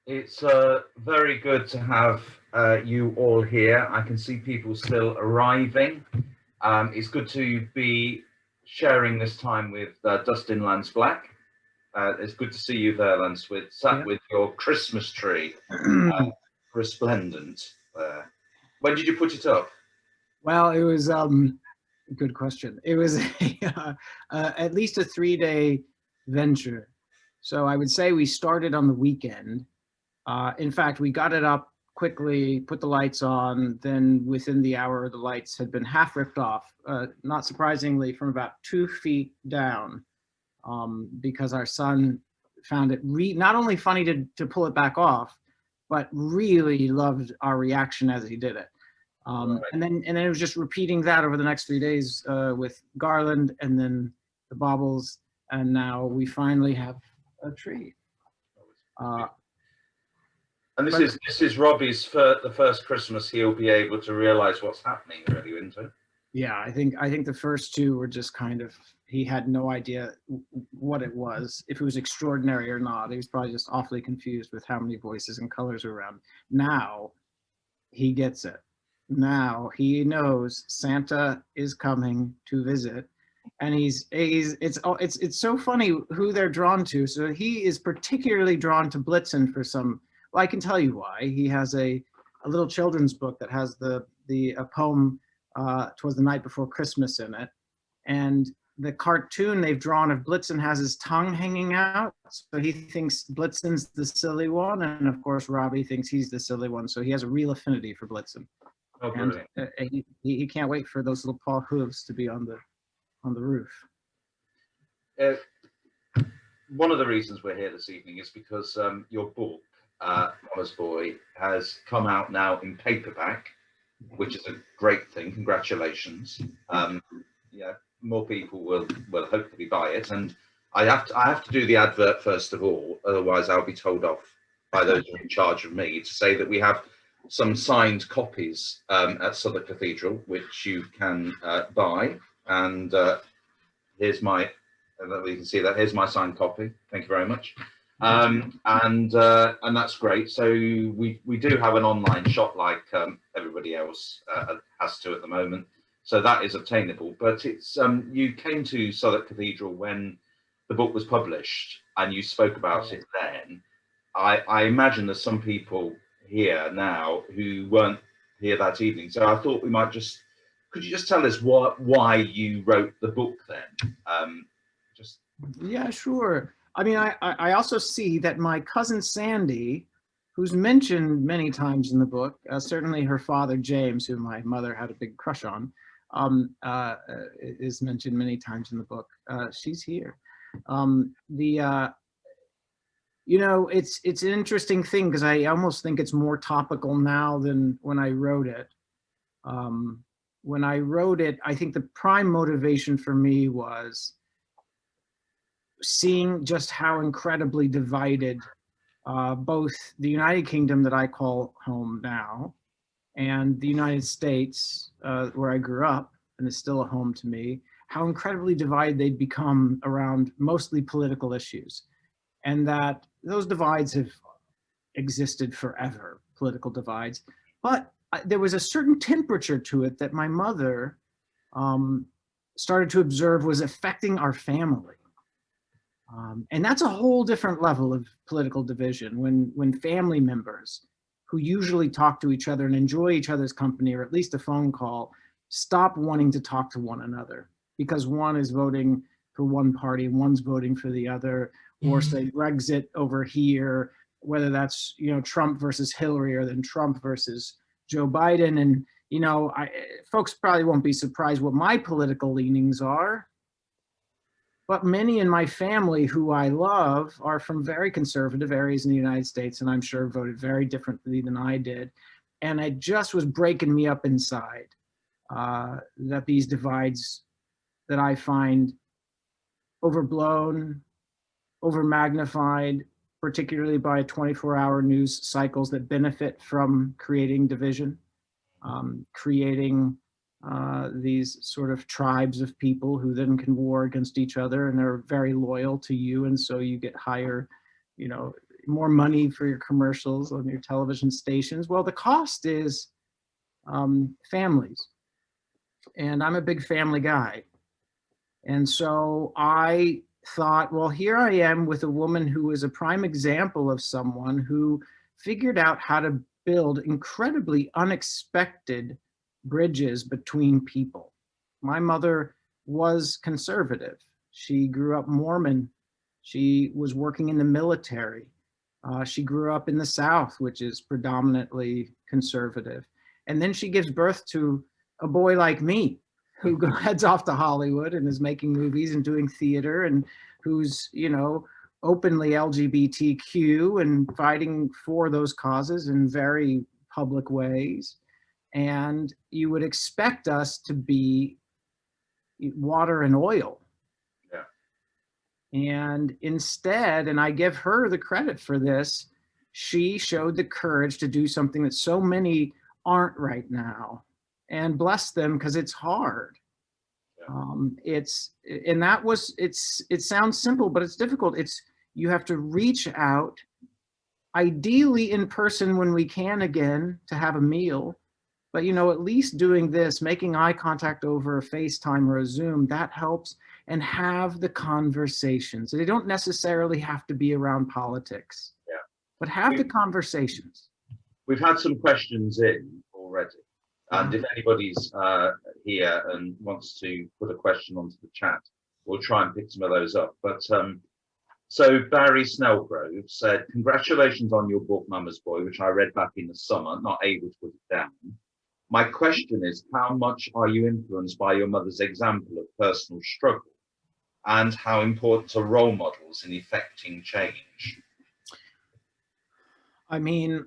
It's very good to have you all here. I can see people still arriving. It's good to be sharing this time with Dustin Lance Black. It's good to see you there, Lance, sat with your Christmas tree, resplendent there. When did you put it up? Well, it was good question. It was at least a 3-day venture. So I would say we started on the weekend. In fact, we got it up quickly, put the lights on, then within the hour, the lights had been half ripped off, not surprisingly, from about 2 feet down, because our son found it not only funny to pull it back off, but really loved our reaction as he did it. Right. and then it was just repeating that over the next 3 days with garland and then the baubles, and now we finally have a tree. And this is Robbie's the first Christmas he'll be able to realize what's happening, really, isn't it? Yeah, I think the first two were just kind of, he had no idea what it was, if it was extraordinary or not. He was probably just awfully confused with how many voices and colors were around. Now he gets it. Now he knows Santa is coming to visit, and it's so funny who they're drawn to. So he is particularly drawn to Blitzen for some. Well, I can tell you why. He has a little children's book that has a poem, "'Twas the Night Before Christmas" in it, and the cartoon they've drawn of Blitzen has his tongue hanging out, so he thinks Blitzen's the silly one, and of course Robbie thinks he's the silly one. So he has a real affinity for Blitzen. Oh, and he can't wait for those little paw hooves to be on the roof. One of the reasons we're here this evening is because your book, Mama's Boy, has come out now in paperback, which is a great thing. Congratulations. Yeah, more people will hopefully buy it, and I have to do the advert first of all, otherwise I'll be told off by those who are in charge of me, to say that we have some signed copies at Southwark Cathedral, which you can buy. And here's my, you can see that. Here's my signed copy. Thank you very much. And that's great. So we do have an online shop like everybody else has to at the moment. So that is obtainable. But it's you came to Southwark Cathedral when the book was published, and you spoke about it then. I imagine there's some people here now who weren't here that evening, so I thought we might could you just tell us why you wrote the book then? Yeah, sure. I mean, I also see that my cousin Sandy, who's mentioned many times in the book, certainly her father James, who my mother had a big crush on, is mentioned many times in the book. She's here. You know, it's an interesting thing, because I almost think it's more topical now than when I wrote it. When I wrote it, I think the prime motivation for me was seeing just how incredibly divided both the United Kingdom, that I call home now, and the United States, where I grew up and is still a home to me, how incredibly divided they'd become around mostly political issues. And that those divides have existed forever, political divides. But there was a certain temperature to it that my mother started to observe was affecting our family. And that's a whole different level of political division, when family members who usually talk to each other and enjoy each other's company, or at least a phone call, stop wanting to talk to one another because one is voting for one party, one's voting for the other, or say Brexit over here, whether that's, you know, Trump versus Hillary, or then Trump versus Joe Biden. And, you know, folks probably won't be surprised what my political leanings are, but many in my family who I love are from very conservative areas in the United States, and I'm sure voted very differently than I did. And it just was breaking me up inside, that these divides that I find overblown, over-magnified, particularly by 24-hour news cycles that benefit from creating division, creating these sort of tribes of people who then can war against each other, and they're very loyal to you, and so you get higher, you know, more money for your commercials on your television stations. Well, the cost is families. And I'm a big family guy. And so I thought, well, here I am with a woman who is a prime example of someone who figured out how to build incredibly unexpected bridges between people. My mother was conservative. She grew up Mormon. She was working in the military. She grew up in the South, which is predominantly conservative. And then she gives birth to a boy like me, who heads off to Hollywood and is making movies and doing theater, and who's, you know, openly LGBTQ and fighting for those causes in very public ways. And you would expect us to be water and oil. Yeah. And instead, and I give her the credit for this, she showed the courage to do something that so many aren't right now. And bless them, because it's hard. It sounds simple, but it's difficult. You have to reach out, ideally in person when we can again, to have a meal. But, you know, at least doing this, making eye contact over a FaceTime or a Zoom, that helps. And have the conversations. They don't necessarily have to be around politics, but have the conversations. We've had some questions in already. And if anybody's here and wants to put a question onto the chat, we'll try and pick some of those up. But so Barry Snellgrove said, congratulations on your book, Mama's Boy, which I read back in the summer, not able to put it down. My question is, how much are you influenced by your mother's example of personal struggle? And how important are role models in effecting change? I mean,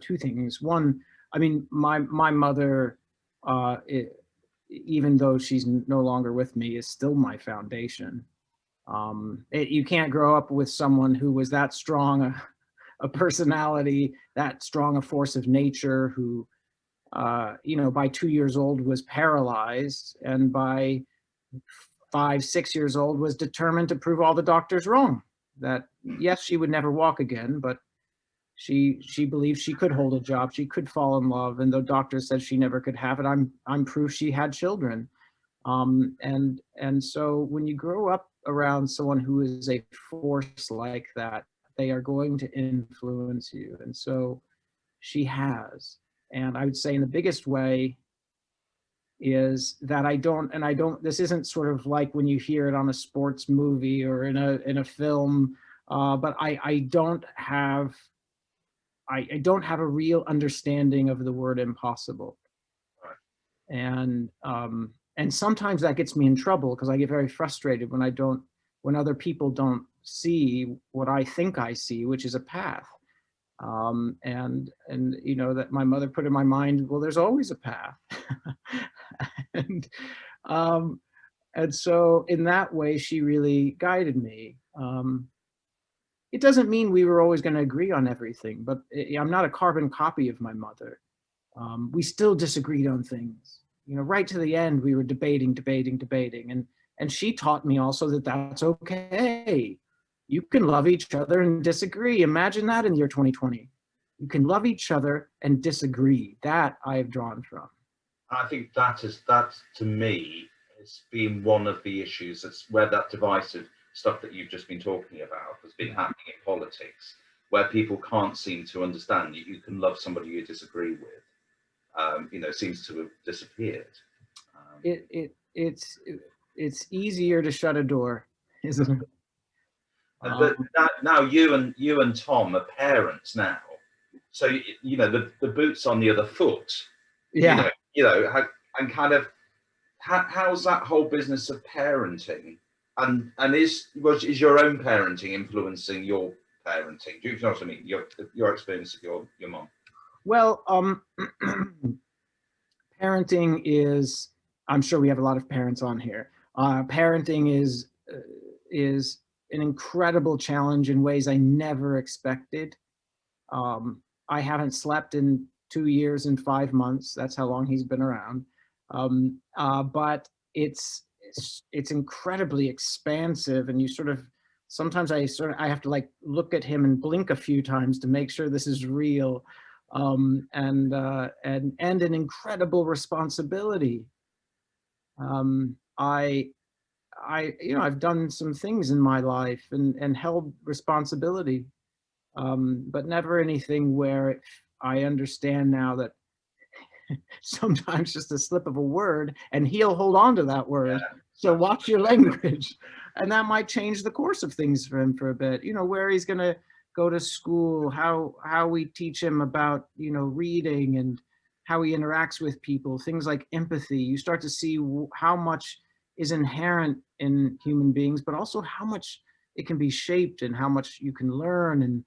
two things. One, I mean, my mother, even though she's no longer with me, is still my foundation. You can't grow up with someone who was that strong a personality, that strong a force of nature, who, you know, by 2 years old was paralyzed, and by 5, 6 years old was determined to prove all the doctors wrong. That yes, she would never walk again, but she believed she could hold a job, she could fall in love, and though doctors said she never could have it, I'm proof she had children. And so when you grow up around someone who is a force like that, they are going to influence you. And so she has. And I would say in the biggest way is that this isn't sort of like when you hear it on a sports movie or in a film, but I don't have a real understanding of the word impossible. And sometimes that gets me in trouble, because I get very frustrated when other people don't see what I think I see, which is a path. And you know, that my mother put in my mind, well, there's always a path. and so in that way, she really guided me. It doesn't mean we were always going to agree on everything, but I'm not a carbon copy of my mother. We still disagreed on things. You know, right to the end, we were debating. And she taught me also that that's okay. You can love each other and disagree. Imagine that in the year 2020. You can love each other and disagree. That I have drawn from. I think that to me has been one of the issues. That's where that divisive stuff that you've just been talking about has been happening in politics, where people can't seem to understand you can love somebody you disagree with. You know, seems to have disappeared. It's easier to shut a door, isn't it? But now you and Tom are parents now, so you know the boot's on the other foot. Yeah. You know, and kind of how's that whole business of parenting, and is your own parenting influencing your parenting? Do you know what I mean? Your experience of your mom. Well, parenting is, I'm sure we have a lot of parents on here. Parenting is an incredible challenge in ways I never expected. I haven't slept in 2 years and 5 months. That's how long he's been around. But it's incredibly expansive, and you sort of sometimes I have to like look at him and blink a few times to make sure this is real, and an incredible responsibility. I've done some things in my life and held responsibility, but never anything where I understand now that sometimes just a slip of a word and he'll hold on to that word. Yeah. So watch your language. And that might change the course of things for him for a bit, where he's going to go to school, how we teach him about, reading and how he interacts with people, things like empathy. You start to see how much is inherent in human beings, but also how much it can be shaped and how much you can learn. And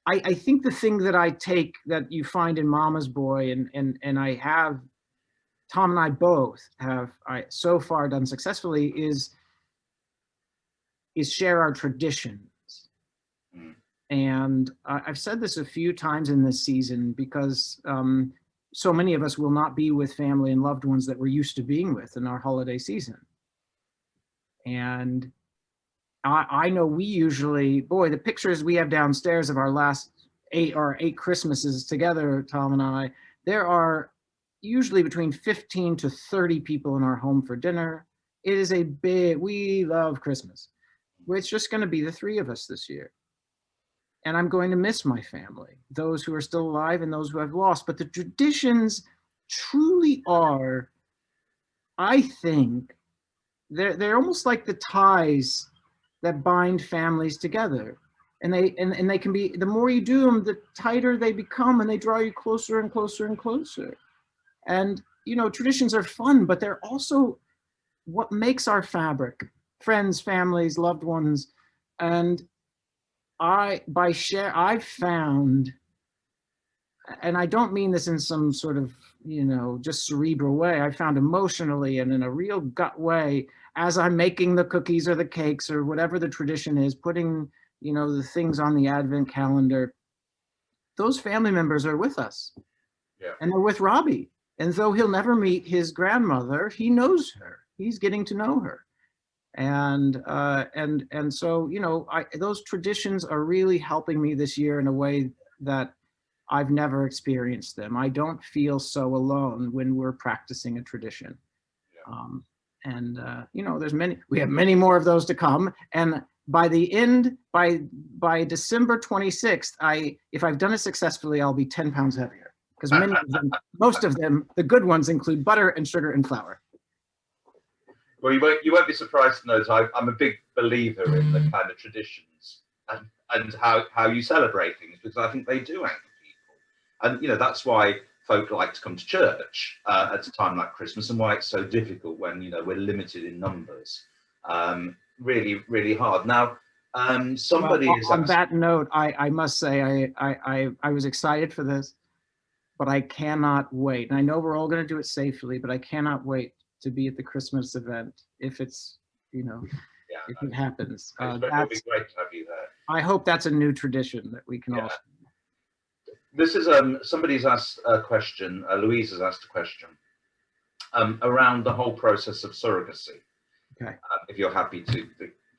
I think the thing that I take that you find in Mama's Boy, and I have, Tom and I both have so far done successfully, is share our traditions. Mm. And I've said this a few times in this season because so many of us will not be with family and loved ones that we're used to being with in our holiday season. And I know we usually, boy, the pictures we have downstairs of our last 8 Christmases together, Tom and I, there are usually between 15 to 30 people in our home for dinner. It is we love Christmas. It's just going to be the 3 of us this year. And I'm going to miss my family, those who are still alive and those who I've lost. But the traditions truly are, I think, they're almost like the ties that bind families together. And they can be, the more you do them, the tighter they become, and they draw you closer and closer and closer. And, traditions are fun, but they're also what makes our fabric, friends, families, loved ones. And I've found, and I don't mean this in some sort of, just cerebral way, I found emotionally and in a real gut way, as I'm making the cookies or the cakes or whatever the tradition is, putting, the things on the Advent calendar, those family members are with us. Yeah. And they're with Robbie. And though he'll never meet his grandmother, he knows her. He's getting to know her. And so, those traditions are really helping me this year in a way that I've never experienced them. I don't feel so alone when we're practicing a tradition. Yeah. We have many more of those to come. And by the end, by December 26th, if I've done it successfully, I'll be 10 pounds heavier, because most of them, the good ones, include butter and sugar and flour. Well, you won't be surprised to know that I'm a big believer in the kind of traditions and how you celebrate things, because I think they do anchor people. And, that's why folk like to come to church at a time like Christmas, and why it's so difficult when, we're limited in numbers. Really, really hard. Now, somebody is... On that note, I must say, I was excited for this, but I cannot wait. And I know we're all going to do it safely, but I cannot wait to be at the Christmas event if it's, if it happens. It'll be great to have you there. I hope that's a new tradition that we can all. This is somebody's asked a question. Louise has asked a question around the whole process of surrogacy. Okay. If you're happy to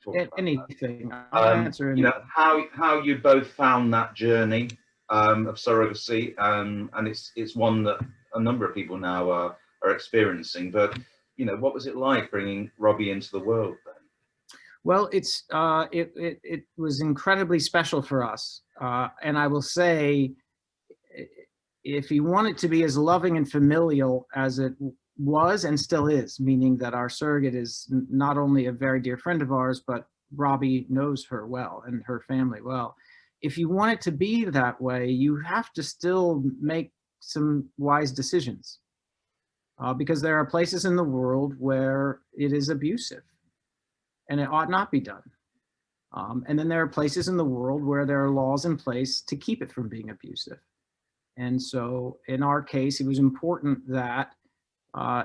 talk about anything, that. I'll answer anything. How you both found that journey of surrogacy, and it's one that a number of people now are experiencing. But what was it like bringing Robbie into the world then? Well, it was incredibly special for us, and I will say, if you want it to be as loving and familial as it was and still is, meaning that our surrogate is not only a very dear friend of ours, but Robbie knows her well and her family well. If you want it to be that way, you have to still make some wise decisions, because there are places in the world where it is abusive and it ought not be done. And then there are places in the world where there are laws in place to keep it from being abusive. And so in our case, it was important that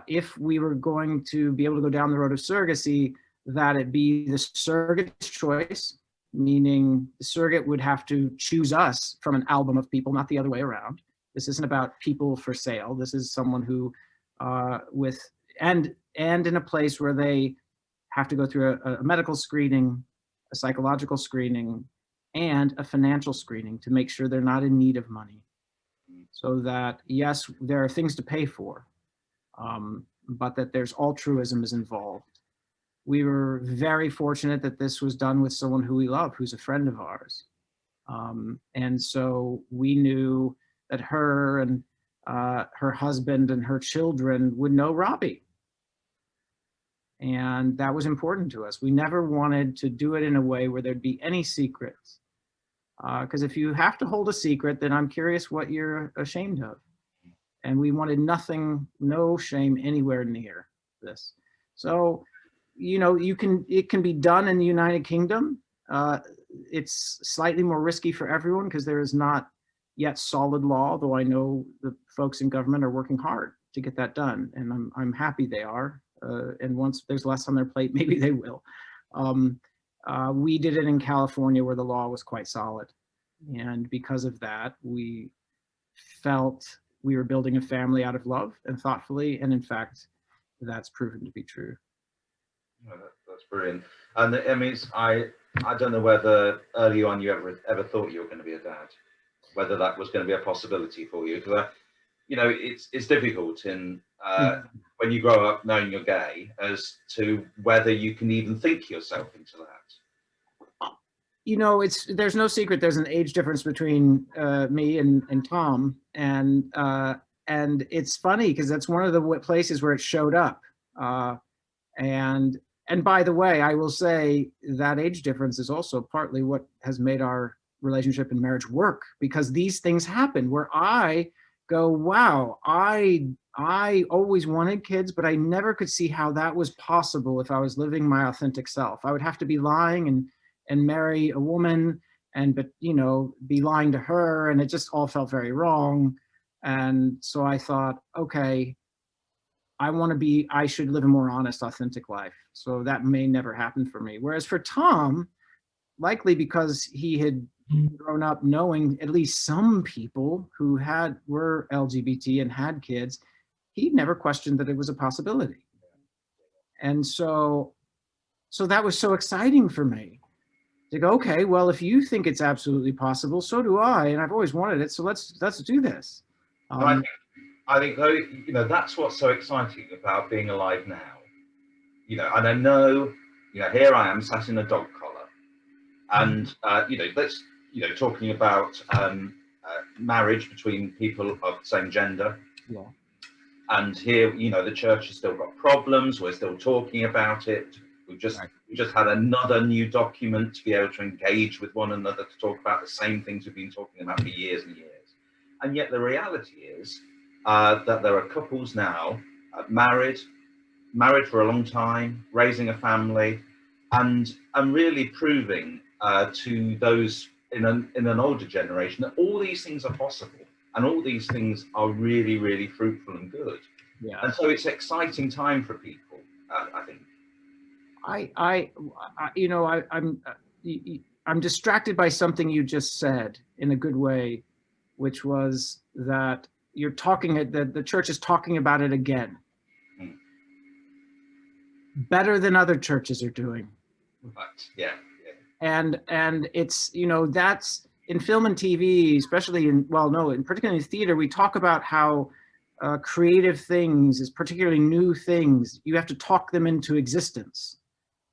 if we were going to be able to go down the road of surrogacy, that it be the surrogate's choice, meaning the surrogate would have to choose us from an album of people, not the other way around. This isn't about people for sale. This is someone who and in a place where they have to go through a medical screening a psychological screening, and a financial screening to make sure they're not in need of money. So that, yes, there are things to pay for, but that there's altruism is involved. We were very fortunate that this was done with someone who we love, who's a friend of ours. And so we knew that her and her husband and her children would know Robbie. And that was important to us. We never wanted to do it in a way where there'd be any secrets. Because if you have to hold a secret, then I'm curious what you're ashamed of. And we wanted nothing, no shame anywhere near this. So, you know, it can be done in the United Kingdom. It's slightly more risky for everyone because there is not yet solid law, though I know the folks in government are working hard to get that done. And I'm happy they are. And once there's less on their plate, maybe they will. We did it in California where the law was quite solid. And because of that, we felt we were building a family out of love and thoughtfully. And in fact, that's proven to be true. Oh, that's brilliant. And I mean, I don't know whether early on you ever thought you were going to be a dad, whether that was going to be a possibility for you. Because, you know, it's difficult in when you grow up knowing you're gay as to whether you can even think yourself into that. You know, there's no secret. There's an age difference between me and Tom, and it's funny because that's one of the places where it showed up. And by the way, I will say that age difference is also partly what has made our relationship and marriage work, because these things happen where I go, wow, I always wanted kids, but I never could see how that was possible if I was living my authentic self. I would have to be lying and marry a woman but, you know, be lying to her. And it just all felt very wrong. And so I thought, okay, I should live a more honest, authentic life. So that may never happen for me. Whereas for Tom, likely because he had grown up knowing at least some people who were LGBT and had kids, he never questioned that it was a possibility. And so that was so exciting for me to go, okay, well, if you think it's absolutely possible, so do I, and I've always wanted it, so let's do this. I think though, you know, that's what's so exciting about being alive now. You know, and I know, you know, here I am sat in a dog collar, and you know, talking about marriage between people of the same gender. Yeah. And here, you know, the church has still got problems. We're still talking about it. We've just had another new document to be able to engage with one another to talk about the same things we've been talking about for years and years. And yet the reality is that there are couples now married for a long time, raising a family, and really proving to those in an older generation that all these things are possible and all these things are really, really fruitful and good. Yeah. And so it's an exciting time for people, I think. You know, I'm distracted by something you just said in a good way, which was that that the church is talking about it again. Better than other churches are doing. Right. Yeah. And it's, you know, that's in film and TV, especially particularly in theater, we talk about how creative things, particularly new things, you have to talk them into existence.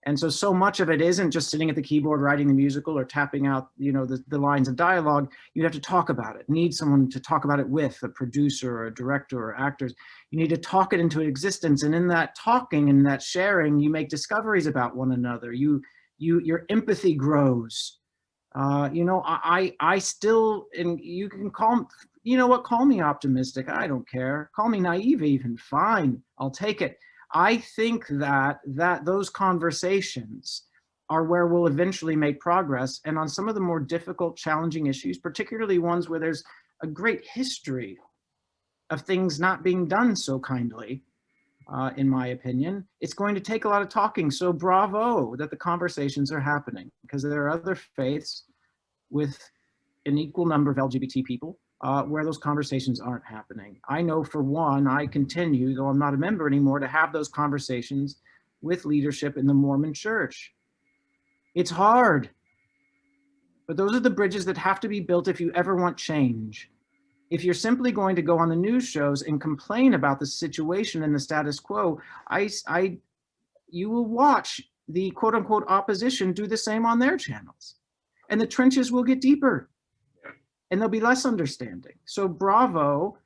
And so much of it isn't just sitting at the keyboard writing the musical or tapping out, you know, the lines of dialogue. You have to talk about it. Need someone to talk about it with, a producer or a director or actors. You need to talk it into existence. And in that talking and that sharing, you make discoveries about one another. Your empathy grows. You know, I still, and you can call me optimistic. I don't care. Call me naive even. Fine. I'll take it. I think that those conversations are where we'll eventually make progress. And on some of the more difficult, challenging issues, particularly ones where there's a great history of things not being done so kindly, in my opinion, it's going to take a lot of talking. So bravo that the conversations are happening, because there are other faiths with an equal number of LGBT people where those conversations aren't happening. I know for one, I continue, though I'm not a member anymore, to have those conversations with leadership in the Mormon Church. It's hard, but those are the bridges that have to be built if you ever want change. If you're simply going to go on the news shows and complain about the situation and the status quo, you will watch the quote unquote opposition do the same on their channels. And the trenches will get deeper and there'll be less understanding. So bravo.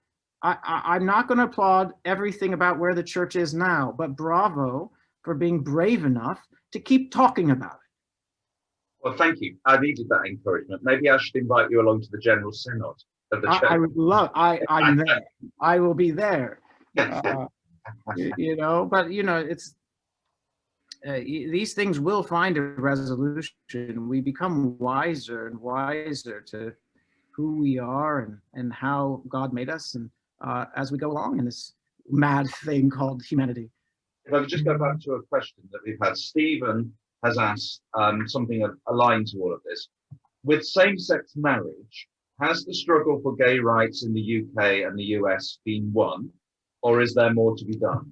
I'm not going to applaud everything about where the church is now, but bravo for being brave enough to keep talking about it. Well, thank you. I needed that encouragement. Maybe I should invite you along to the General Synod of the church. I would love, I'm there. I will be there. You know, but you know, it's, these things will find a resolution. We become wiser and wiser to who we are and how God made us, and as we go along in this mad thing called humanity. If I could just go back to a question that we've had, Stephen has asked something aligned to all of this. With same-sex marriage, has the struggle for gay rights in the UK and the US been won, or is there more to be done?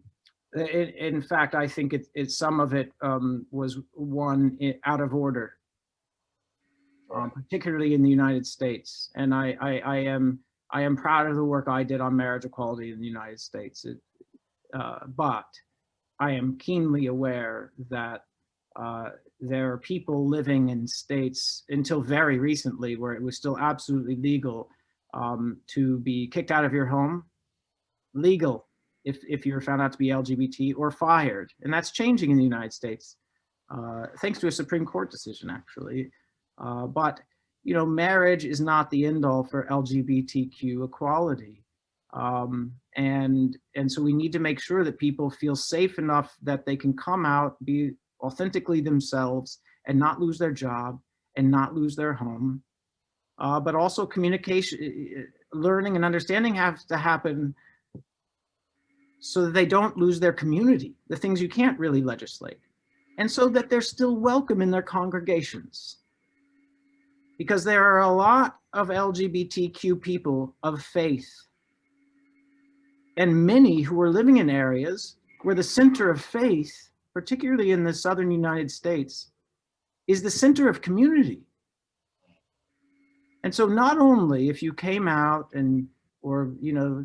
In fact, I think some of it was won out of order, particularly in the United States. And I am proud of the work I did on marriage equality in the United States. But I am keenly aware that there are people living in states until very recently where it was still absolutely legal to be kicked out of your home, legal if you're found out to be LGBT, or fired. And that's changing in the United States, thanks to a Supreme Court decision, actually. But you know, marriage is not the end all for LGBTQ equality. And so we need to make sure that people feel safe enough that they can come out, be authentically themselves, and not lose their job and not lose their home. But also communication, learning and understanding has to happen so that they don't lose their community, the things you can't really legislate, and so that they're still welcome in their congregations. Because there are a lot of LGBTQ people of faith, and many who are living in areas where the center of faith, particularly in the southern United States, is the center of community. And so not only if you came out and, or, you know,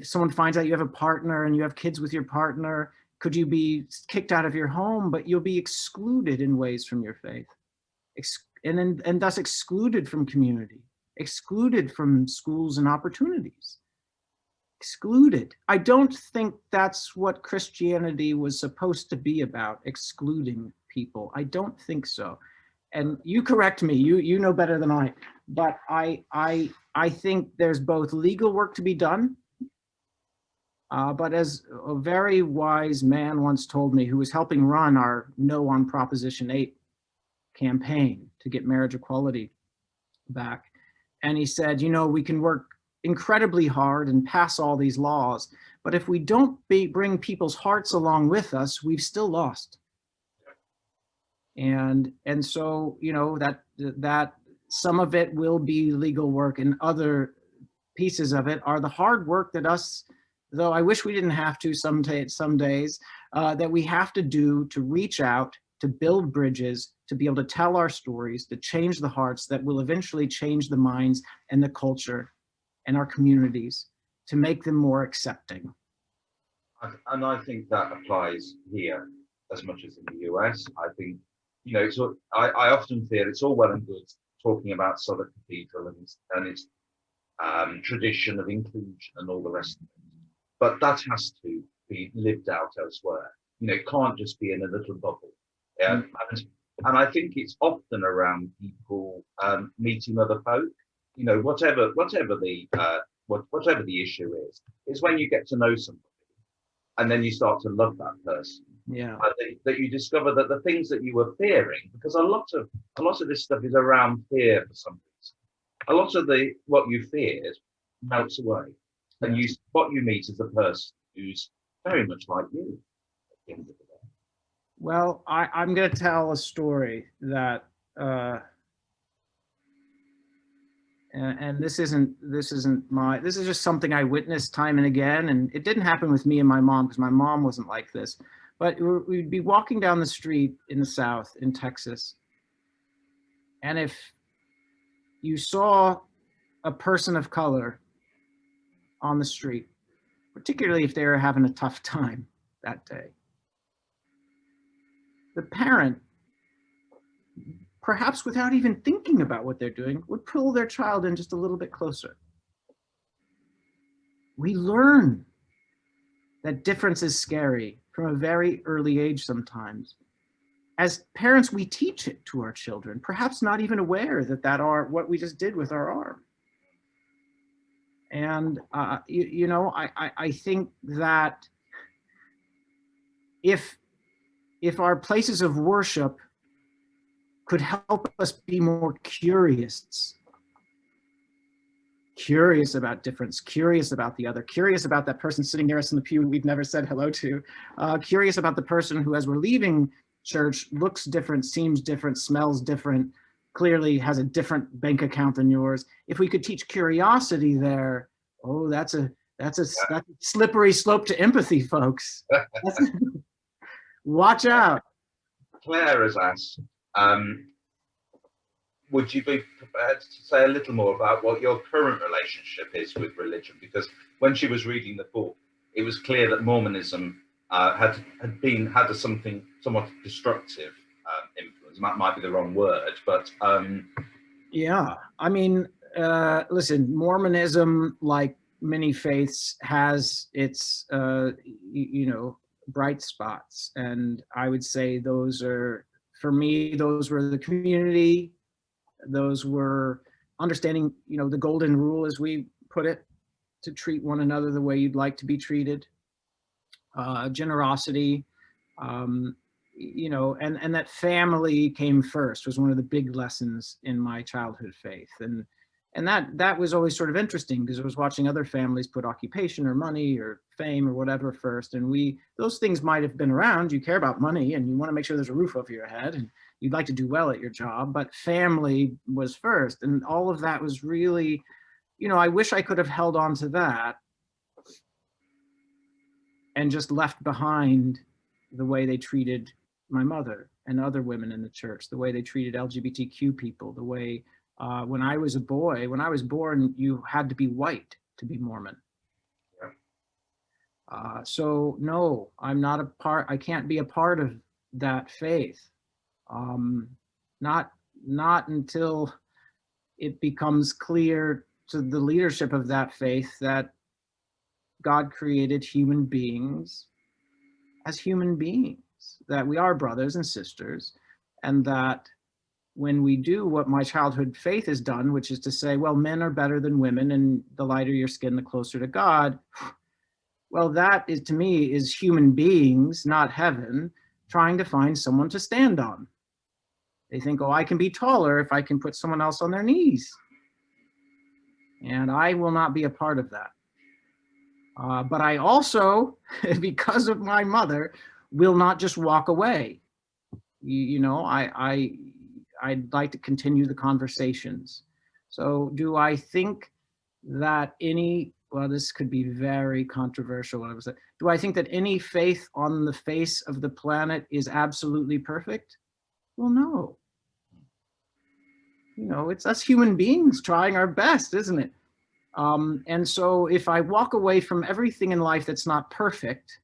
someone finds out you have a partner and you have kids with your partner, could you be kicked out of your home, but you'll be excluded in ways from your faith, and thus excluded from community, excluded from schools and opportunities. Excluded. I don't think that's what Christianity was supposed to be about, excluding people. I don't think so. And you correct me, you know better than I, but I think there's both legal work to be done, but as a very wise man once told me, who was helping run our No on Proposition 8 campaign to get marriage equality back, and he said, you know, we can work incredibly hard and pass all these laws, but if we don't bring people's hearts along with us, we've still lost. And so, you know, that some of it will be legal work, and other pieces of it are the hard work that us, though I wish we didn't have to some days, that we have to do to reach out, to build bridges, to be able to tell our stories, to change the hearts that will eventually change the minds and the culture and our communities, to make them more accepting. And I think that applies here as much as in the US. I think, you know, so I often feel it's all well and good talking about Southwark Cathedral and its tradition of inclusion and all the rest of it, but that has to be lived out elsewhere. You know, it can't just be in a little bubble. And I think it's often around people meeting other folk. You know, whatever the issue is when you get to know somebody, and then you start to love that person. Yeah. That you discover that the things that you were fearing, because a lot of this stuff is around fear for some reason. A lot of what you feared melts away, and what you meet is a person who's very much like you at the end of the day. Well, I'm going to tell a story that. And this is just something I witnessed time and again, and it didn't happen with me and my mom, because my mom wasn't like this, but we'd be walking down the street in the South in Texas, And if you saw a person of color on the street, particularly if they were having a tough time that day, the parent, perhaps without even thinking about what they're doing, would pull their child in just a little bit closer. We learn that difference is scary from a very early age sometimes. As parents, we teach it to our children, perhaps not even aware that what we just did with our arm. And, I think that if our places of worship could help us be more curious about difference, curious about the other, curious about that person sitting near us in the pew we've never said hello to, curious about the person who, as we're leaving church, looks different, seems different, smells different, clearly has a different bank account than yours. If we could teach curiosity there, oh, that's a slippery slope to empathy, folks. Watch out. Claire has asked, would you be prepared to say a little more about what your current relationship is with religion? Because when she was reading the book, it was clear that Mormonism had a somewhat destructive influence. That might be the wrong word, but yeah, I mean, listen, Mormonism, like many faiths, has its bright spots, and I would say for me, those were the community. Those were understanding, the golden rule, as we put it, to treat one another the way you'd like to be treated. Generosity, and that family came first was one of the big lessons in my childhood faith. And that was always sort of interesting, because I was watching other families put occupation or money or fame or whatever first. And those things might have been around. You care about money and you want to make sure there's a roof over your head and you'd like to do well at your job, but family was first. And all of that was really, I wish I could have held on to that and just left behind the way they treated my mother and other women in the church, the way they treated LGBTQ people, the way when I was born, you had to be white to be Mormon. Yeah. So no, I can't be a part of that faith. Not until it becomes clear to the leadership of that faith that God created human beings as human beings, that we are brothers and sisters, and that when we do what my childhood faith has done, which is to say, well, men are better than women, and the lighter your skin, the closer to God. Well, that is, to me, is human beings, not heaven, trying to find someone to stand on. They think, oh, I can be taller if I can put someone else on their knees. And I will not be a part of that. But I also, because of my mother, will not just walk away. I'd like to continue the conversations. So do I think that this could be very controversial, what I was saying. Do I think that any faith on the face of the planet is absolutely perfect? Well, no. It's us human beings trying our best, isn't it? And so if I walk away from everything in life that's not perfect,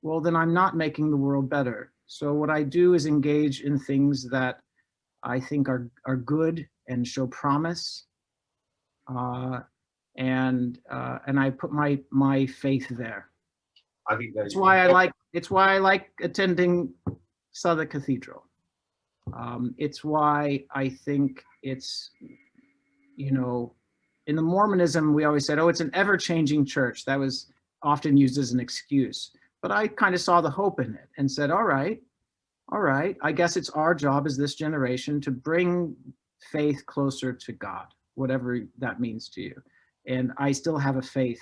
well, then I'm not making the world better. So what I do is engage in things that I think are good and show promise, and I put my faith there. I think it's why I like attending Southwark Cathedral. It's why I think it's, in the Mormonism, we always said, oh, it's an ever-changing church. That was often used as an excuse. But I kind of saw the hope in it and said, all right, I guess it's our job as this generation to bring faith closer to God, whatever that means to you. And I still have a faith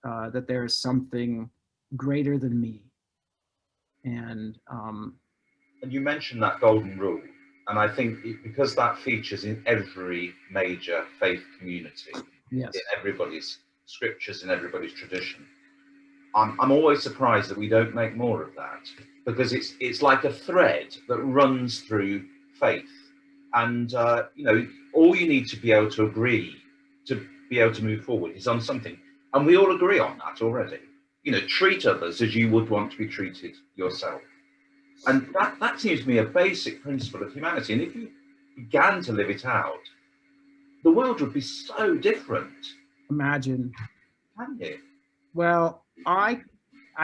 that there is something greater than me. And you mentioned that golden rule. And I think because that features in every major faith community, yes, in everybody's scriptures, in everybody's tradition, I'm always surprised that we don't make more of that, because it's like a thread that runs through faith. And you know, all you need to be able to agree to be able to move forward is on something, and we all agree on that already. You know, treat others as you would want to be treated yourself, and that seems to me a basic principle of humanity. And if you began to live it out, the world would be so different. Imagine. Can you? Well, I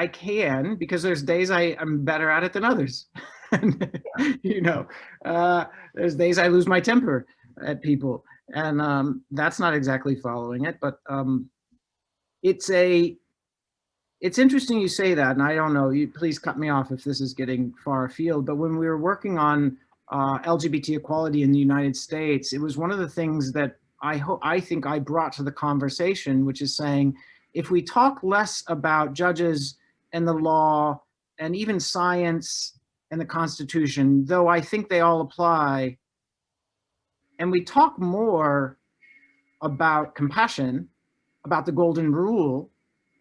can, because there's days I'm better at it than others. And, you know, there's days I lose my temper at people, and that's not exactly following it. But it's interesting you say that, and I don't know. You please cut me off if this is getting far afield. But when we were working on LGBT equality in the United States, it was one of the things that I think I brought to the conversation, which is saying, if we talk less about judges and the law and even science and the Constitution, though I think they all apply, and we talk more about compassion, about the golden rule,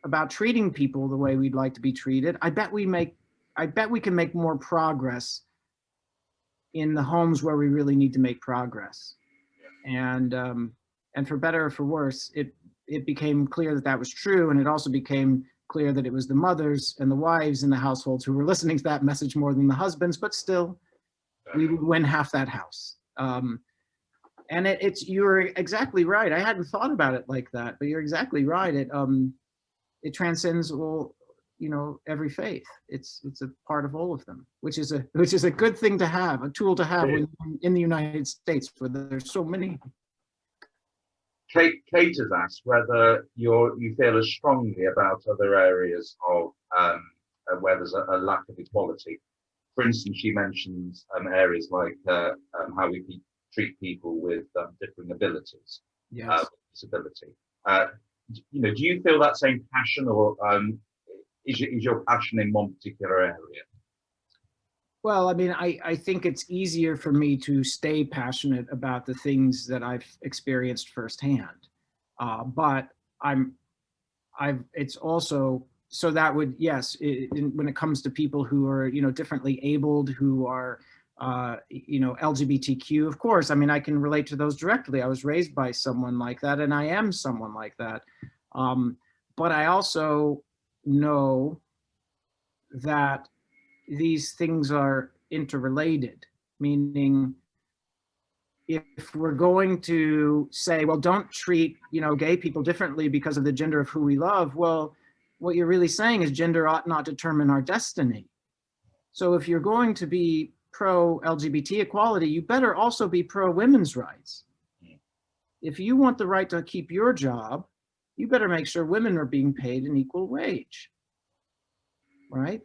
about treating people the way we'd like to be treated, I bet we can make more progress in the homes where we really need to make progress. And for better or for worse, it became clear that that was true, and it also became clear that it was the mothers and the wives in the households who were listening to that message more than the husbands, but still, we would win half that house. And you're exactly right. I hadn't thought about it like that, but you're exactly right. It transcends all, you know, every faith. It's a part of all of them, which is a good thing to have, a tool to have in the United States, where there's so many. Kate has asked whether you feel as strongly about other areas of where there's a lack of equality. For instance, she mentions areas like how we treat people with differing abilities, Yes. disability. You know, do you feel that same passion, or is your passion in one particular area? Well, I mean, I think it's easier for me to stay passionate about the things that I've experienced firsthand. But it's also, so that would, yes, when it comes to people who are, you know, differently abled, who are, you know, LGBTQ, of course, I mean, I can relate to those directly. I was raised by someone like that, and I am someone like that. But I also know that these things are interrelated, meaning if we're going to say, well, don't treat, you know, gay people differently because of the gender of who we love, well, what you're really saying is gender ought not determine our destiny. So if you're going to be pro-LGBT equality, you better also be pro-women's rights. If you want the right to keep your job, you better make sure women are being paid an equal wage, right?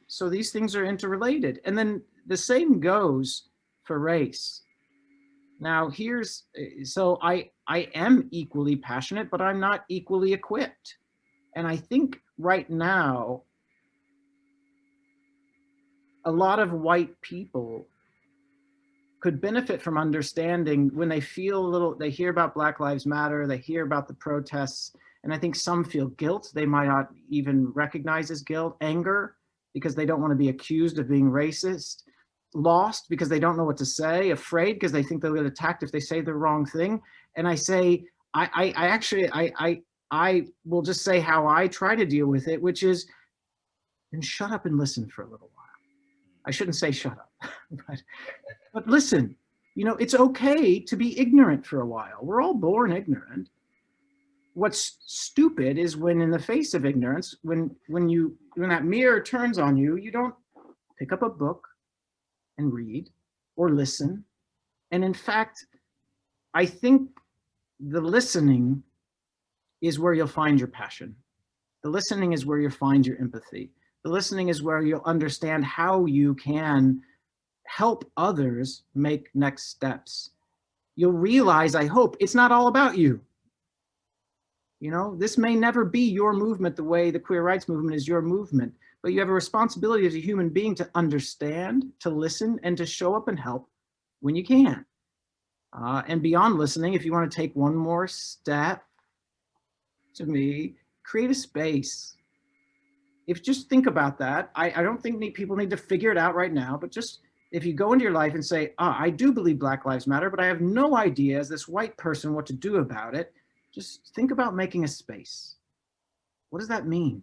So these things are interrelated. And then the same goes for race. Now so I am equally passionate, but I'm not equally equipped. And I think right now, a lot of white people could benefit from understanding when they they hear about Black Lives Matter, they hear about the protests, and I think some feel guilt. They might not even recognize as guilt, anger, because they don't want to be accused of being racist, lost because they don't know what to say, afraid because they think they'll get attacked if they say the wrong thing. And I say, I will just say how I try to deal with it, which is, and shut up and listen for a little while. I shouldn't say shut up, but listen. You know, it's okay to be ignorant for a while. We're all born ignorant. What's stupid is when, in the face of ignorance, when that mirror turns on you, you don't pick up a book and read or listen. And in fact, I think the listening is where you'll find your passion. The listening is where you'll find your empathy. The listening is where you'll understand how you can help others make next steps. You'll realize, I hope, it's not all about you. You know, this may never be your movement the way the queer rights movement is your movement, but you have a responsibility as a human being to understand, to listen, and to show up and help when you can. And beyond listening, if you want to take one more step, to me, create a space. If just think about that. I don't think people need to figure it out right now, but just if you go into your life and say, oh, I do believe Black Lives Matter, but I have no idea as this white person what to do about it, just think about making a space. What does that mean?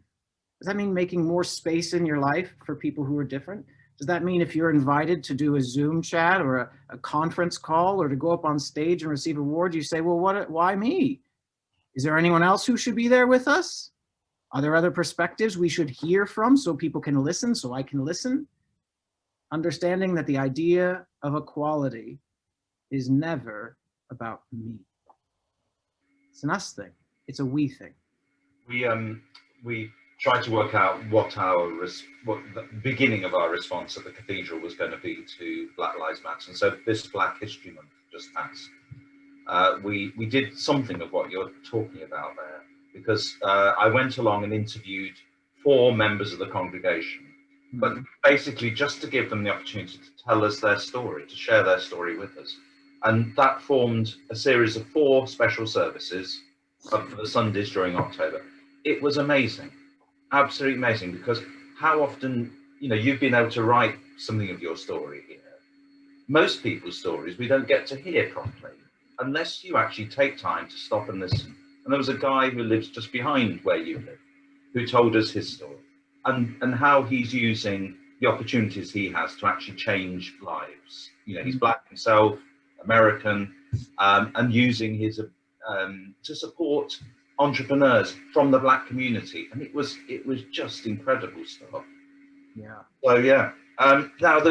Does that mean making more space in your life for people who are different? Does that mean if you're invited to do a Zoom chat or a conference call or to go up on stage and receive awards, you say, well, why me? Is there anyone else who should be there with us? Are there other perspectives we should hear from so people can listen, so I can listen? Understanding that the idea of equality is never about me. It's an us thing. It's a we thing. We tried to work out what the beginning of our response at the cathedral was going to be to Black Lives Matter. And so this Black History Month just passed. We did something of what you're talking about there, because I went along and interviewed 4 members of the congregation, but basically just to give them the opportunity to tell us their story, to share their story with us. And that formed a series of 4 special services for the Sundays during October. It was amazing, absolutely amazing, because how often, you've been able to write something of your story here. Most people's stories we don't get to hear properly unless you actually take time to stop and listen. And there was a guy who lives just behind where you live who told us his story and how he's using the opportunities he has to actually change lives. He's Black himself, American, and using his to support entrepreneurs from the Black community, and it was just incredible stuff. Yeah. So yeah. Now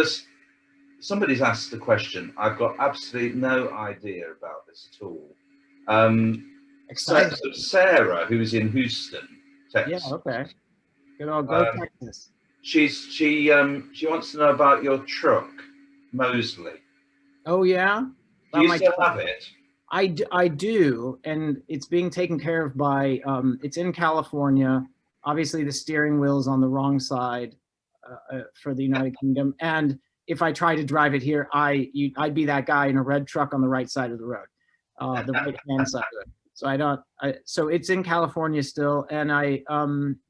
somebody's asked a question. I've got absolutely no idea about this at all. Sarah, who's in Houston, Texas. Yeah. Okay. Good old go Texas. She wants to know about your truck, Mosley. Oh yeah. Do you still have it? I do, and it's being taken care of by, it's in California. Obviously, the steering wheel is on the wrong side for the United Kingdom. And if I try to drive it here, I'd be that guy in a red truck on the right side of the road, the right-hand side of it. So so it's in California still, and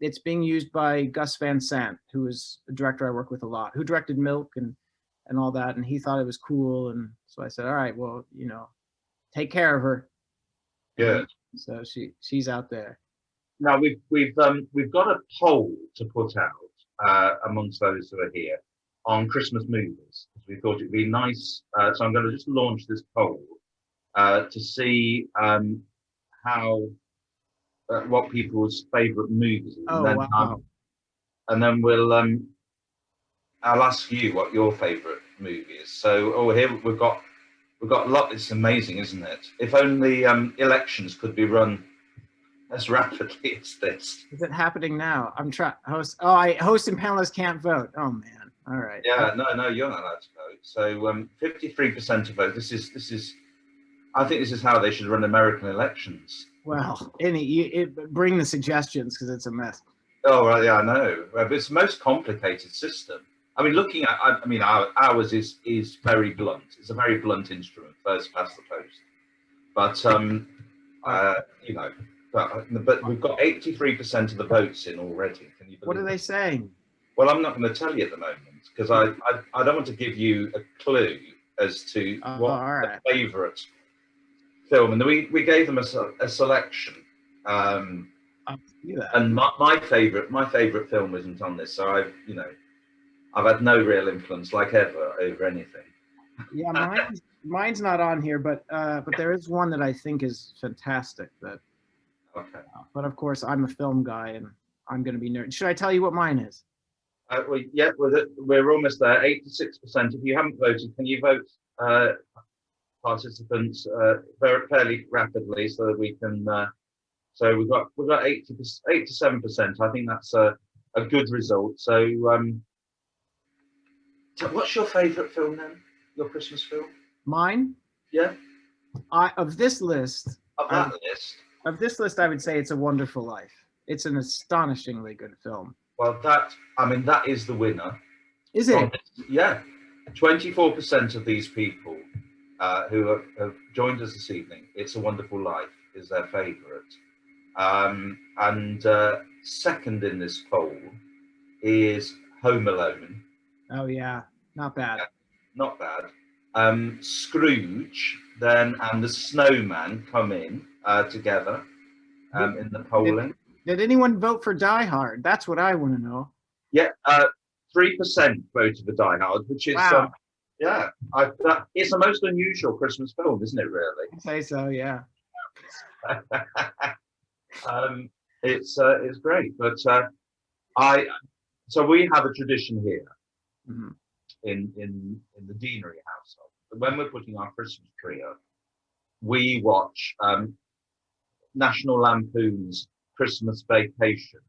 it's being used by Gus Van Sant, who is a director I work with a lot, who directed Milk and all that, and he thought it was cool. And so I said, all right, well, take care of her. Good. So she's out there. Now we've got a poll to put out amongst those who are here on Christmas movies, because we thought it'd be nice. So I'm going to just launch this poll to see what people's favourite movies are. Oh, wow. And then we'll I'll ask you what your favourite movie is. So here we've got a lot. It's amazing, isn't it? If only elections could be run as rapidly as this. Is it happening now? I'm trying host. Oh, host and panelists can't vote. Oh man. All right. Yeah, no, you're not allowed to vote. So 53% of vote. This is. I think this is how they should run American elections. Well, bring the suggestions, because it's a mess. Oh, right, yeah, I know. But it's the most complicated system. I mean, looking at, ours is very blunt. It's a very blunt instrument, first past the post. But but we've got 83% of the votes in already. Can you believe What are they saying? Well, I'm not going to tell you at the moment, because I don't want to give you a clue as to what the favourite film. And we gave them a selection. And my favourite film isn't on this, so I've had no real influence, like ever, over anything. Yeah, mine's not on here, but there is one that I think is fantastic. Okay. But of course, I'm a film guy, and I'm going to be nerd. Should I tell you what mine is? Yeah, we're almost there. 86%. If you haven't voted, can you vote, participants, fairly rapidly, so that we can. So we've got 87%. I think that's a good result. So, what's your favourite film then? Your Christmas film? Mine? Yeah. Of this list. Of this list, I would say It's a Wonderful Life. It's an astonishingly good film. Well, that is the winner. Is it? Yeah. 24% of these people who have joined us this evening, It's a Wonderful Life is their favourite. And second in this poll is Home Alone. Oh yeah, not bad. not bad. Scrooge then and the Snowman come in together in the polling. Did anyone vote for Die Hard? That's what I want to know. Yeah, 3% voted for Die Hard, which is wow. Yeah, it's the most unusual Christmas film, isn't it? Really? I'd say so. Yeah. It's great, but so we have a tradition here mm-hmm. in the deanery household. When we're putting our Christmas tree up, we watch National Lampoon's Christmas Vacation.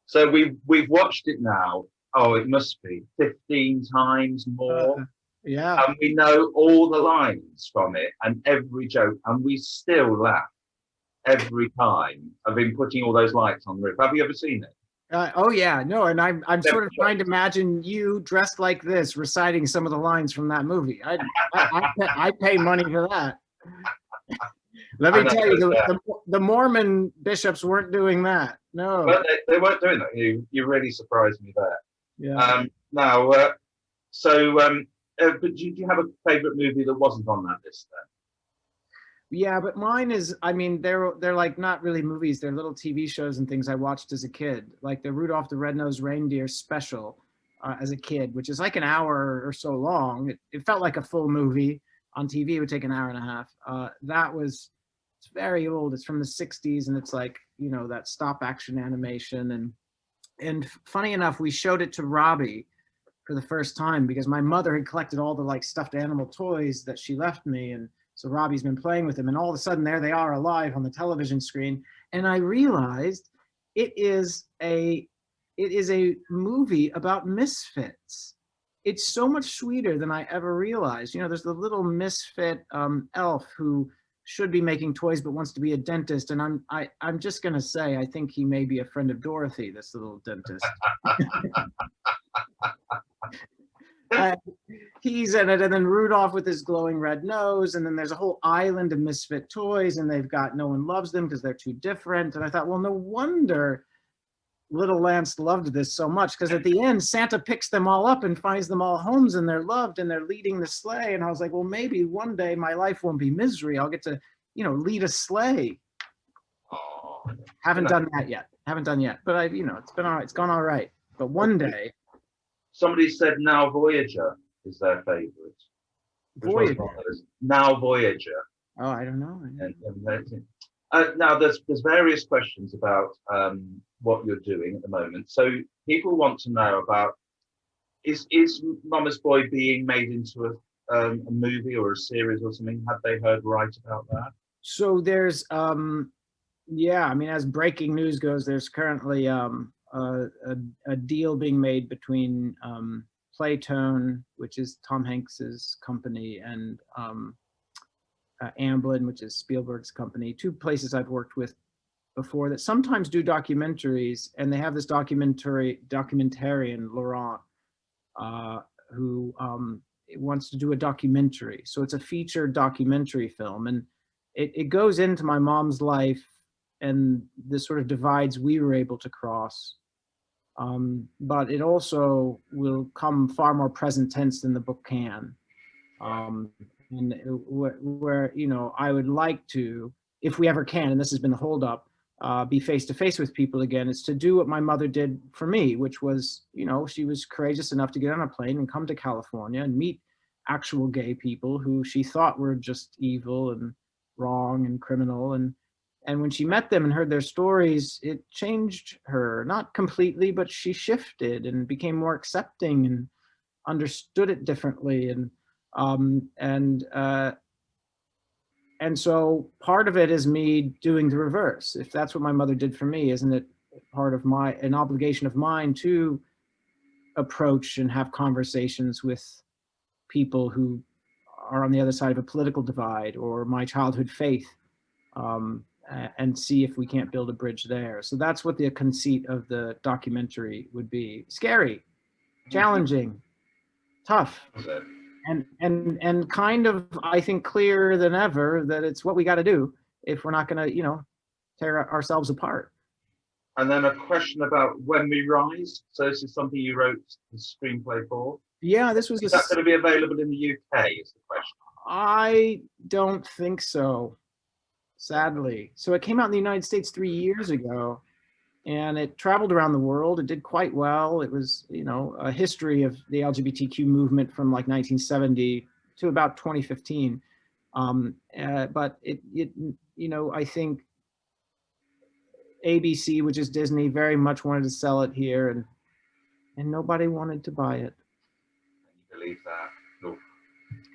So we've watched it now. Oh, it must be 15 times more. Yeah. And we know all the lines from it and every joke, and we still laugh every time. I've been putting all those lights on the roof. Have you ever seen it? Oh yeah, no, and I'm sort of trying to imagine you dressed like this, reciting some of the lines from that movie. I pay money for that. Let me tell you, the Mormon bishops weren't doing that. No, well, they weren't doing that. You really surprised me there. Yeah. But did you have a favorite movie that wasn't on that list then? Yeah, but mine is, I mean, they're like not really movies. They're little TV shows and things I watched as a kid, like the Rudolph the Red-Nosed Reindeer special as a kid, which is like an hour or so long. It felt like a full movie. On TV, it would take an hour and a half. It's very old. It's from the 60s, and it's like, you know, that stop action animation. And funny enough, we showed it to Robbie for the first time because my mother had collected all the like stuffed animal toys that she left me, and so Robbie's been playing with them, and all of a sudden there they are alive on the television screen, and I realized it is a movie about misfits. It's so much sweeter than I ever realized. You know, there's the little misfit elf who should be making toys but wants to be a dentist, and I'm just gonna say I think he may be a friend of Dorothy, this little dentist. He's in it, and then Rudolph with his glowing red nose, and then there's a whole island of misfit toys, and they've got no one loves them because they're too different. And I thought, well, no wonder little Lance loved this so much, because at the end Santa picks them all up and finds them all homes, and they're loved, and they're leading the sleigh. And I was like, well, maybe one day my life won't be misery. I'll get to, you know, lead a sleigh. Oh, haven't done yet, but I, you know, it's been all right. It's gone all right, but one day. Somebody said Now Voyager is their favorite. Voyager. Now Voyager. Oh, I don't know. Now there's various questions about what you're doing at the moment. So people want to know about, is Mama's Boy being made into a movie or a series or something? Have they heard right about that? So there's yeah, I mean, as breaking news goes, there's currently a deal being made between Playtone, which is Tom Hanks's company, and Amblin, which is Spielberg's company, two places I've worked with before that sometimes do documentaries, and they have this documentarian, Laurent, who wants to do a documentary. So it's a feature documentary film, and it goes into my mom's life and the sort of divides we were able to cross. But it also will come far more present tense than the book can. And where, you know, I would like to, if we ever can, and this has been the holdup, be face to face with people again, is to do what my mother did for me, which was, you know, she was courageous enough to get on a plane and come to California and meet actual gay people who she thought were just evil and wrong and criminal. And when she met them and heard their stories, it changed her, not completely, but she shifted and became more accepting and understood it differently. And so part of it is me doing the reverse. If that's what my mother did for me, isn't it part of an obligation of mine to approach and have conversations with people who are on the other side of a political divide or my childhood faith, and see if we can't build a bridge there. So that's what the conceit of the documentary would be. Scary, challenging, tough. And kind of, I think, clearer than ever that it's what we got to do if we're not going to, you know, tear ourselves apart. And then a question about When We Rise. So this is something you wrote the screenplay for? Yeah, this was Is that going to be available in the UK? Is the question. I don't think so, sadly. So it came out in the United States 3 years ago, and it traveled around the world. It did quite well. It was, you know, a history of the LGBTQ movement from like 1970 to about 2015. But it, you know, I think ABC, which is Disney, very much wanted to sell it here, and nobody wanted to buy it. Can you believe that? No.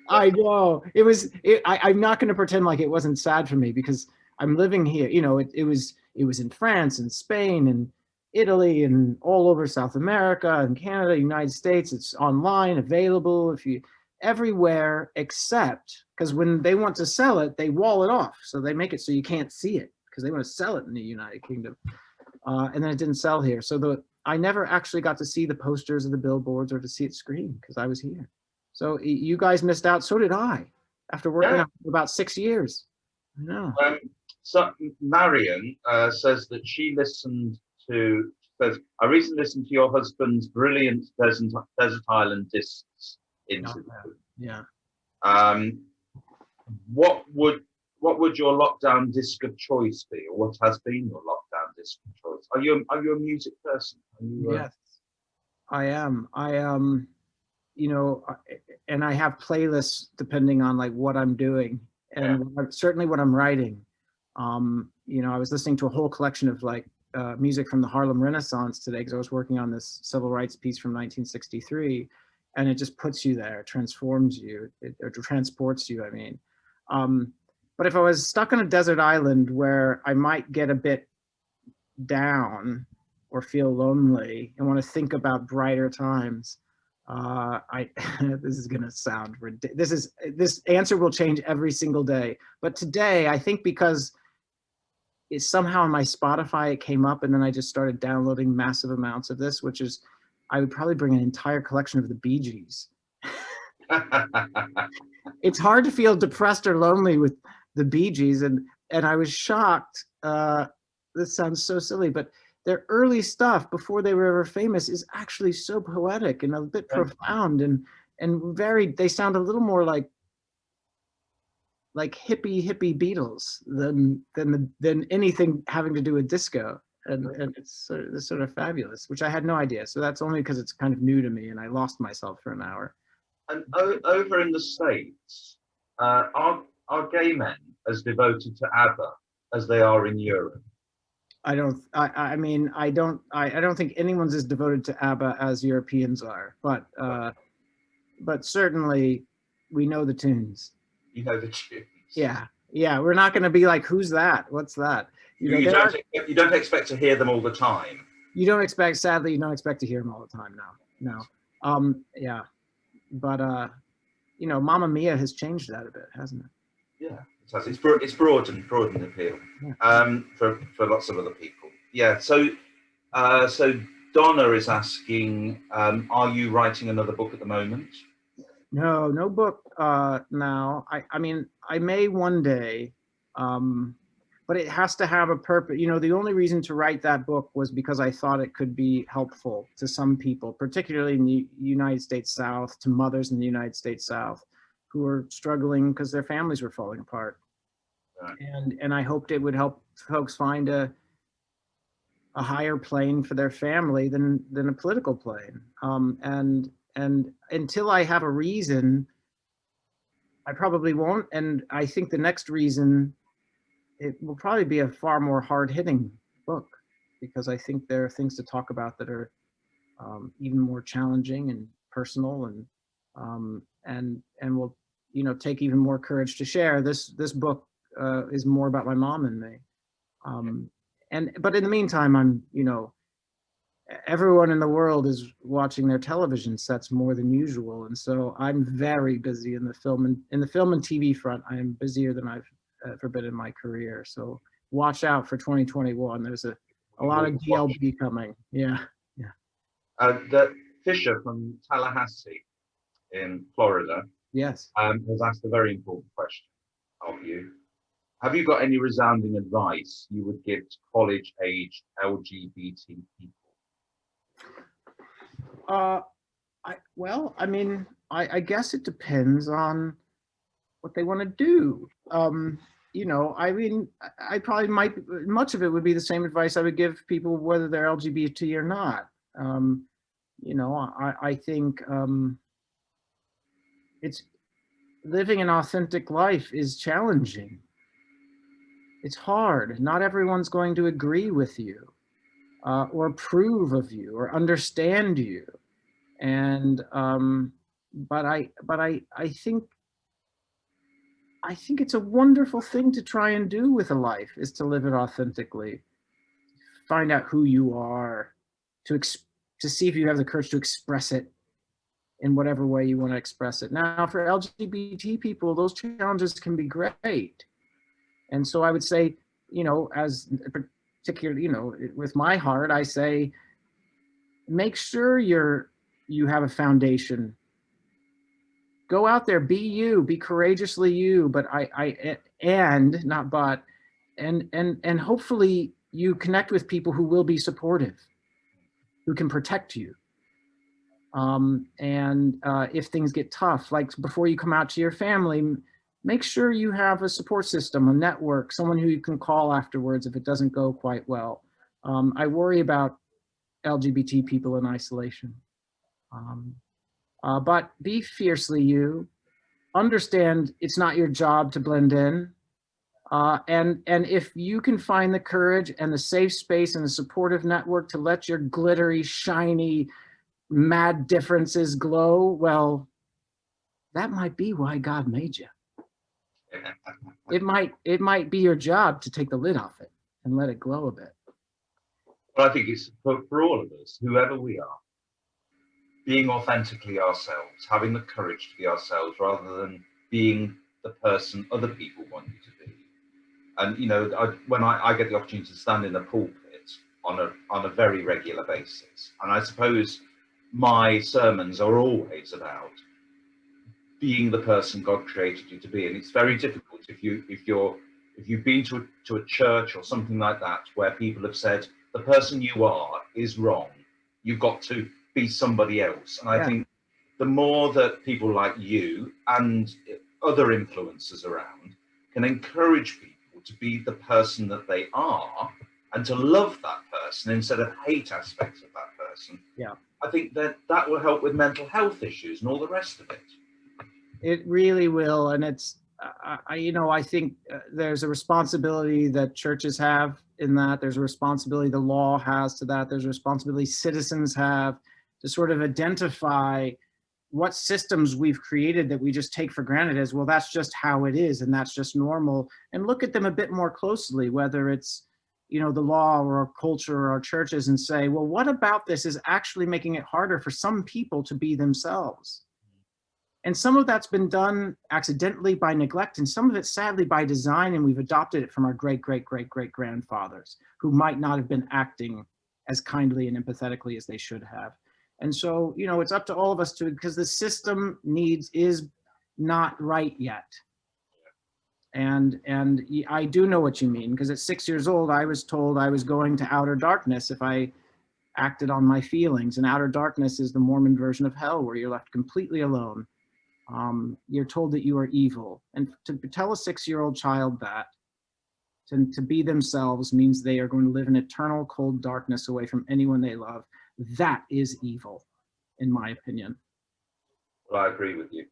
I know it was. I'm not going to pretend like it wasn't sad for me because I'm living here. You know, it was in France and Spain and Italy and all over South America and Canada, United States. It's online, available if you everywhere except because when they want to sell it, they wall it off. So they make it so you can't see it because they want to sell it in the United Kingdom. And then it didn't sell here. So I never actually got to see the posters or the billboards or to see it screened because I was here. So you guys missed out. So did I. After working on it for about 6 years. I know. So Marion says that she listened to. Says, I recently listened to your husband's brilliant Desert Island Discs interview. Yeah. What would your lockdown disc of choice be, or what has been your lockdown disc of choice? Are you a music person? Yes, I am. You know, and I have playlists depending on like what I'm doing and certainly what I'm writing. You know, I was listening to a whole collection of like music from the Harlem Renaissance today because I was working on this civil rights piece from 1963, and it just puts you there, transforms you, or transports you. I mean, but if I was stuck on a desert island where I might get a bit down or feel lonely and want to think about brighter times, this is going to sound ridiculous. This answer will change every single day. But today, I think because it's somehow on my Spotify, it came up and then I just started downloading massive amounts of this, which is, I would probably bring an entire collection of the Bee Gees. It's hard to feel depressed or lonely with the Bee Gees. And I was shocked. This sounds so silly, but their early stuff before they were ever famous is actually so poetic and a bit profound and very, they sound a little more like hippie Beatles than anything having to do with disco. And it's sort of fabulous, which I had no idea. So that's only because it's kind of new to me and I lost myself for an hour. And over in the States, are gay men as devoted to ABBA as they are in Europe? I don't think anyone's as devoted to ABBA as Europeans are, but certainly we know the tunes. You know the tunes. Yeah. We're not going to be like, who's that? What's that? You don't expect to hear them all the time. Sadly, you don't expect to hear them all the time. No. Yeah. But you know, Mamma Mia has changed that a bit, hasn't it? Yeah. It's broadened the appeal for lots of other people. Yeah. So Donna is asking, are you writing another book at the moment? No book now. I mean, I may one day, but it has to have a purpose. You know, the only reason to write that book was because I thought it could be helpful to some people, particularly in the United States South, to mothers in the United States South who are struggling because their families were falling apart. Right. And I hoped it would help folks find a higher plane for their family than a political plane. And until I have a reason, I probably won't. And I think the next reason, it will probably be a far more hard-hitting book, because I think there are things to talk about that are even more challenging and personal, and will, you know, take even more courage to share. This book is more about my mom and me. But in the meantime, I'm, you know, everyone in the world is watching their television sets more than usual, and so I'm very busy in the film and TV front. I am busier than I've ever been in my career. So watch out for 2021. There's a lot of DLB coming. Yeah. The Fisher from Tallahassee in Florida, yes, has asked a very important question of you. Have you got any resounding advice you would give to college-age LGBT people? Well, I mean, I guess it depends on what they want to do. You know, I mean, I probably might, much of it would be the same advice I would give people, whether they're LGBT or not. You know, I think it's living an authentic life is challenging. It's hard. Not everyone's going to agree with you or approve of you or understand you. And I think it's a wonderful thing to try and do with a life, is to live it authentically, find out who you are, to see if you have the courage to express it in whatever way you want to express it. Now, for LGBT people, those challenges can be great. And so I would say, you know, as particularly, you know, with my heart, I say, make sure you have a foundation. Go out there, be you, be courageously you, but and not but, and hopefully you connect with people who will be supportive, who can protect you. If things get tough, like before you come out to your family, make sure you have a support system, a network, someone who you can call afterwards if it doesn't go quite well. I worry about LGBT people in isolation. But be fiercely you. Understand it's not your job to blend in. And if you can find the courage and the safe space and the supportive network to let your glittery, shiny, mad differences glow, well, that might be why God made you. It might be your job to take the lid off it and let it glow a bit. Well, I think it's for all of us, whoever we are, being authentically ourselves, having the courage to be ourselves rather than being the person other people want you to be. And you know, when I get the opportunity to stand in a pulpit on a very regular basis, and I suppose my sermons are always about being the person God created you to be. And it's very difficult if you've been to a church or something like that where people have said the person you are is wrong. You've got to be somebody else. And I think the more that people like you and other influencers around can encourage people to be the person that they are and to love that person instead of hate aspects of that person. Yeah. I think that will help with mental health issues and all the rest of it. It really will. And it's, I think there's a responsibility that churches have in that. There's a responsibility the law has to that. There's a responsibility citizens have to sort of identify what systems we've created that we just take for granted as, well, that's just how it is and that's just normal, and look at them a bit more closely, whether it's, you know, the law or our culture or our churches, and say, well, what about this is actually making it harder for some people to be themselves? And some of that's been done accidentally by neglect, and some of it sadly by design, and we've adopted it from our great-great-great-great-grandfathers who might not have been acting as kindly and empathetically as they should have. And so, you know, it's up to all of us to, because the system is not right yet. And I do know what you mean, because at 6 years old, I was told I was going to outer darkness if I acted on my feelings. And outer darkness is the Mormon version of hell, where you're left completely alone. You're told that you are evil. And to tell a 6-year-old child that, to be themselves, means they are going to live in eternal cold darkness away from anyone they love. That is evil, in my opinion. Well, I agree with you.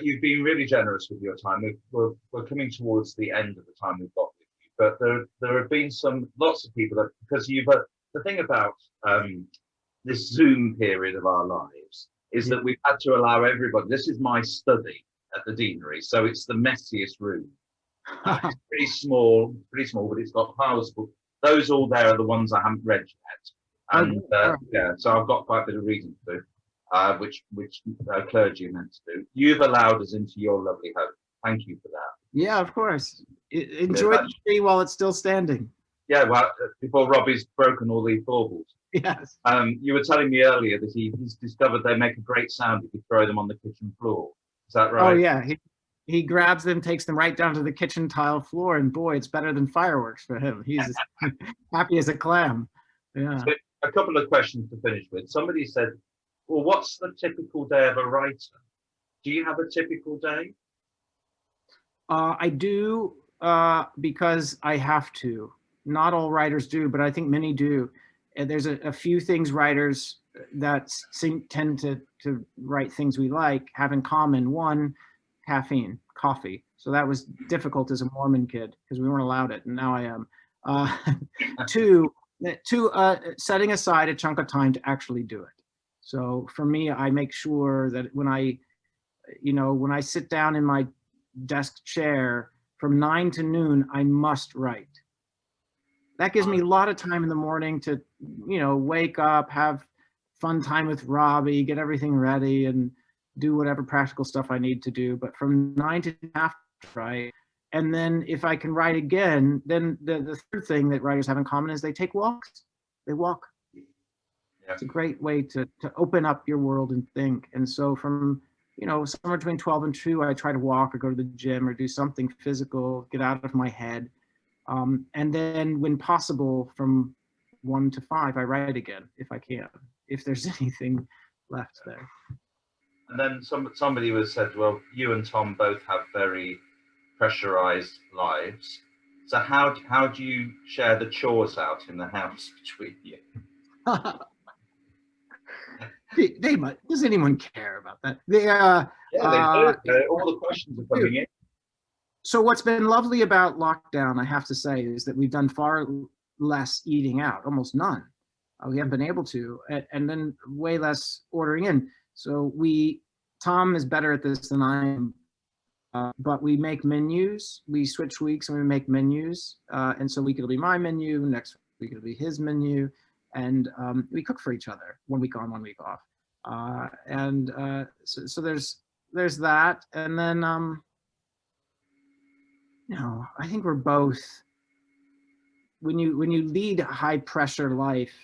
You've been really generous with your time. We're coming towards the end of the time we've got with you, but there have been lots of people that, because the thing about this Zoom period of our lives is that we've had to allow everybody. This is my study at the deanery, so it's the messiest room. It's pretty small, but it's got piles of books. Those all there are the ones I haven't read yet, and so I've got quite a bit of reading to do. Which clergy are meant to do. You've allowed us into your lovely home. Thank you for that. Yeah, of course. Enjoy the tree while it's still standing. Yeah, well, before Robbie's broken all these baubles. Yes. You were telling me earlier that he's discovered they make a great sound if you throw them on the kitchen floor. Is that right? Oh, yeah. He grabs them, takes them right down to the kitchen tile floor, and boy, it's better than fireworks for him. He's happy as a clam. Yeah. So, a couple of questions to finish with. Somebody said, Well, what's the typical day of a writer? Do you have a typical day? I do, because I have to. Not all writers do, but I think many do. And there's a few things writers that tend to write things we like have in common. One, caffeine, coffee. So that was difficult as a Mormon kid because we weren't allowed it, and now I am. Uh, two, setting aside a chunk of time to actually do it. So for me, I make sure that when I sit down in my desk chair from 9 to noon, I must write. That gives me a lot of time in the morning to, wake up, have fun time with Robbie, get everything ready, and do whatever practical stuff I need to do. But from 9 to after, right? And then if I can write again, then the third thing that writers have in common is they take walks. They walk. Yeah. It's a great way to open up your world and think. And so from somewhere between 12 and 2, I try to walk or go to the gym or do something physical, get out of my head. And then when possible, from 1 to 5, I write again, if I can, if there's anything left there. And then somebody was said, well, you and Tom both have very pressurized lives. So how do you share the chores out in the house between you? They might. Does anyone care about that? They do. All the questions are coming in. So what's been lovely about lockdown, I have to say, is that we've done far less eating out, almost none. We haven't been able to, and then way less ordering in. So Tom is better at this than I am, but we make menus. We switch weeks and we make menus, and so week it'll be my menu, next week it'll be his menu, and we cook for each other, 1 week on, 1 week off, so there's that, and then I think we're both. When you lead a high pressure life,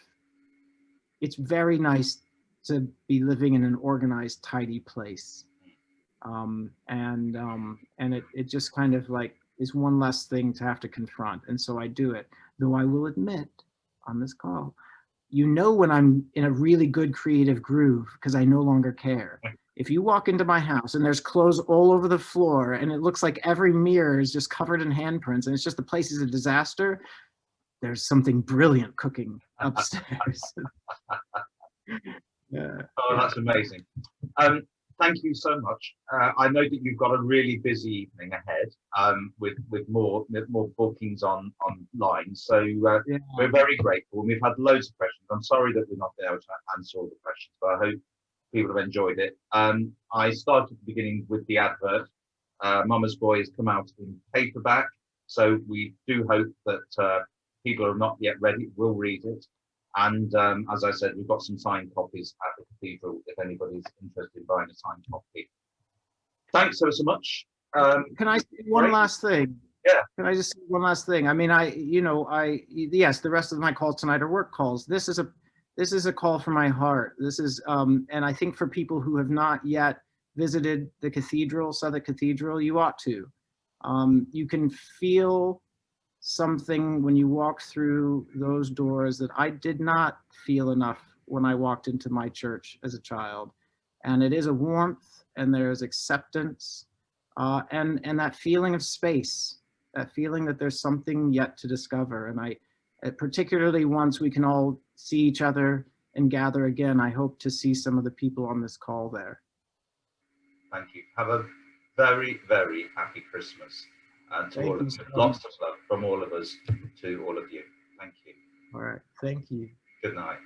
it's very nice to be living in an organized, tidy place, and it just kind of like is one less thing to have to confront, and so I do it. Though I will admit on this call, when I'm in a really good creative groove because I no longer care. If you walk into my house and there's clothes all over the floor and it looks like every mirror is just covered in handprints and it's just the place is a disaster, there's something brilliant cooking upstairs. Yeah. Oh, that's amazing. Thank you so much. I know that you've got a really busy evening ahead, with more bookings online. So we're very grateful. We've had loads of questions. I'm sorry that we're not able to answer all the questions, but I hope people have enjoyed it. I started at the beginning with the advert. Mama's Boy has come out in paperback, so we do hope that people who are not yet ready will read it. And as I said, we've got some signed copies at the cathedral if anybody's interested in buying a signed copy. Thanks so much. Can I say one last thing? Yeah. Can I just say one last thing? I mean, yes, the rest of my calls tonight are work calls. This is a call from my heart. This is, and I think for people who have not yet visited the cathedral, Southwark Cathedral, you ought to. You can feel something when you walk through those doors that I did not feel enough when I walked into my church as a child. And it is a warmth, and there's acceptance, and that feeling of space, that feeling that there's something yet to discover. And particularly once we can all see each other and gather again, I hope to see some of the people on this call there. Thank you. Have a very, very happy Christmas. And to all of you, lots of love from all of us to all of you. Thank you. All right. Thank you. Good night.